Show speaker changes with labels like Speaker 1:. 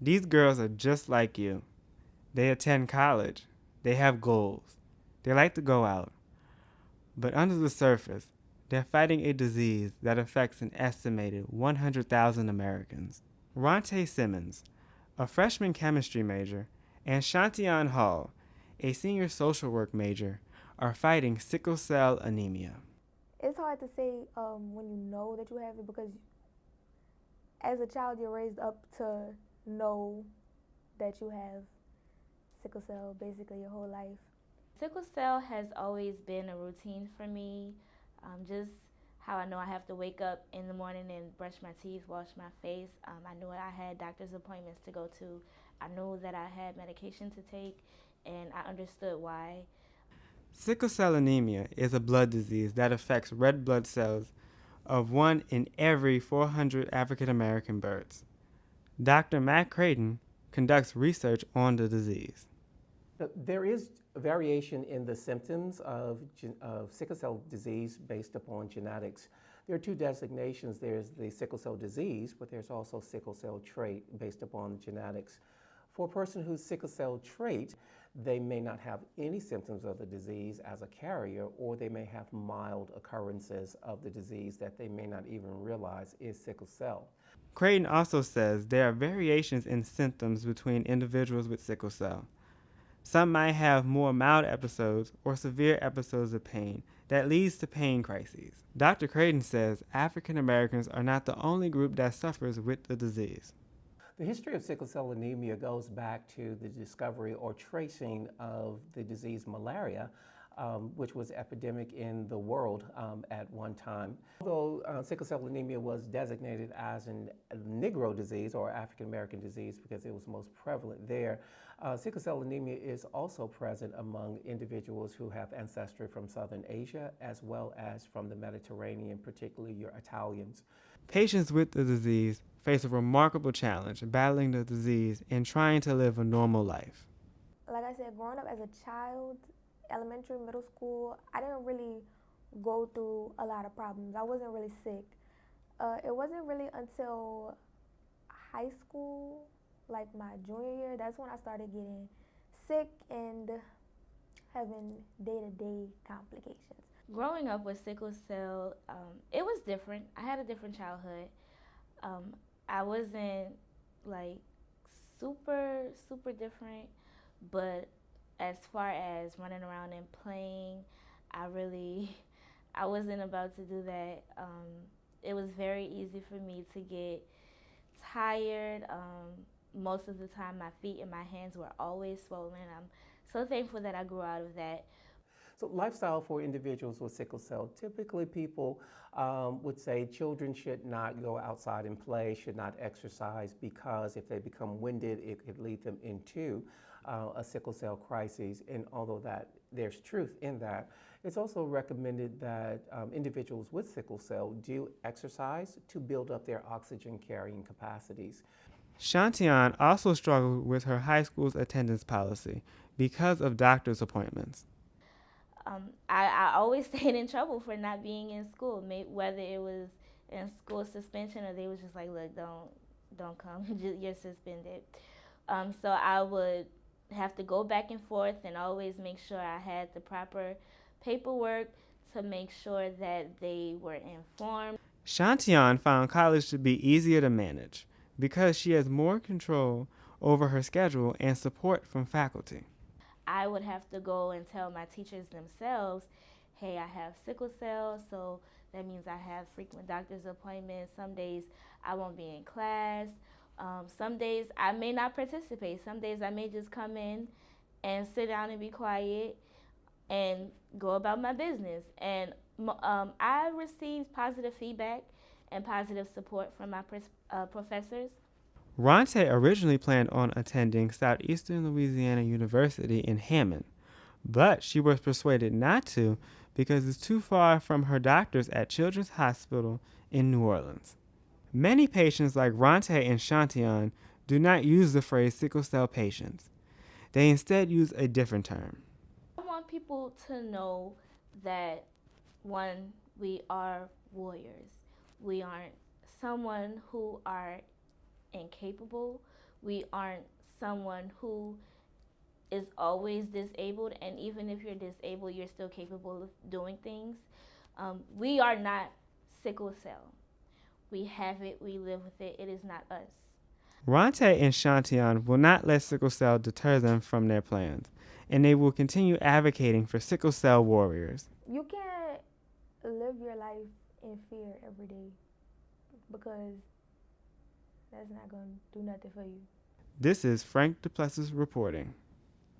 Speaker 1: These girls are just like you. They attend college. They have goals. They like to go out. But under the surface, they're fighting a disease that affects an estimated 100,000 Americans. Ronte Simmons, a freshman chemistry major, and Shantian Hall, a senior social work major, are fighting sickle cell anemia.
Speaker 2: It's hard to say when you know that you have it because as a child you're raised up to know that you have sickle cell basically your whole life.
Speaker 3: Sickle cell has always been a routine for me. Just how I know I have to wake up in the morning and brush my teeth, wash my face. I knew I had doctor's appointments to go to. I knew that I had medication to take, and I understood why.
Speaker 1: Sickle cell anemia is a blood disease that affects red blood cells of 1 in every 400 African American births. Dr. Matt Creighton conducts research on the disease.
Speaker 4: There is variation in the symptoms of sickle cell disease based upon genetics. There are two designations. There's the sickle cell disease, but there's also sickle cell trait based upon genetics. For a person who's sickle cell trait, they may not have any symptoms of the disease as a carrier, or they may have mild occurrences of the disease that they may not even realize is sickle cell.
Speaker 1: Creighton also says there are variations in symptoms between individuals with sickle cell. Some might have more mild episodes or severe episodes of pain that leads to pain crises. Dr. Creighton says African Americans are not the only group that suffers with the disease.
Speaker 4: The history of sickle cell anemia goes back to the discovery or tracing of the disease malaria, which was epidemic in the world at one time. Although sickle cell anemia was designated as a Negro disease or African American disease because it was most prevalent there, sickle cell anemia is also present among individuals who have ancestry from Southern Asia as well as from the Mediterranean, particularly your Italians.
Speaker 1: Patients with the disease face a remarkable challenge battling the disease and trying to live a normal life.
Speaker 2: Like I said, growing up as a child, elementary, middle school, I didn't really go through a lot of problems. I wasn't really sick. It wasn't really until high school, like my junior year, that's when I started getting sick and having day-to-day complications.
Speaker 3: Growing up with sickle cell, it was different. I had a different childhood. Um, I wasn't like super different, but as far as running around and playing, I really, I wasn't about to do that. It was very easy for me to get tired. Most of the time, my feet and my hands were always swollen. I'm so thankful that I grew out of that.
Speaker 4: So lifestyle for individuals with sickle cell, typically people would say children should not go outside and play, should not exercise because if they become winded, it could lead them into a sickle cell crisis. And although there's truth in that, it's also recommended that individuals with sickle cell do exercise to build up their oxygen carrying capacities.
Speaker 1: Shantian also struggled with her high school's attendance policy because of doctor's appointments.
Speaker 3: I always stayed in trouble for not being in school, whether it was in school suspension or they was just like, look, don't come, you're suspended. So I would have to go back and forth and always make sure I had the proper paperwork to make sure that they were informed.
Speaker 1: Shantian found college to be easier to manage because she has more control over her schedule and support from faculty.
Speaker 3: I would have to go and tell my teachers themselves, hey, I have sickle cell, so that means I have frequent doctor's appointments. Some days I won't be in class. Some days I may not participate. Some days I may just come in and sit down and be quiet and go about my business. And I received positive feedback and positive support from my professors.
Speaker 1: Ronte originally planned on attending Southeastern Louisiana University in Hammond, but she was persuaded not to because it's too far from her doctors at Children's Hospital in New Orleans. Many patients like Ronte and Shantian do not use the phrase sickle cell patients. They instead use a different term.
Speaker 3: I want people to know that, one, we are warriors. We aren't someone who are incapable. We aren't someone who is always disabled, and even if you're disabled, you're still capable of doing things. We are not sickle cell. We have it, we live with it, it is not us.
Speaker 1: Ronte and Shantion will not let sickle cell deter them from their plans, and they will continue advocating for sickle cell warriors.
Speaker 2: You can't live your life in fear every day because that's not going to do nothing for you.
Speaker 1: This is Frank Duplessis reporting.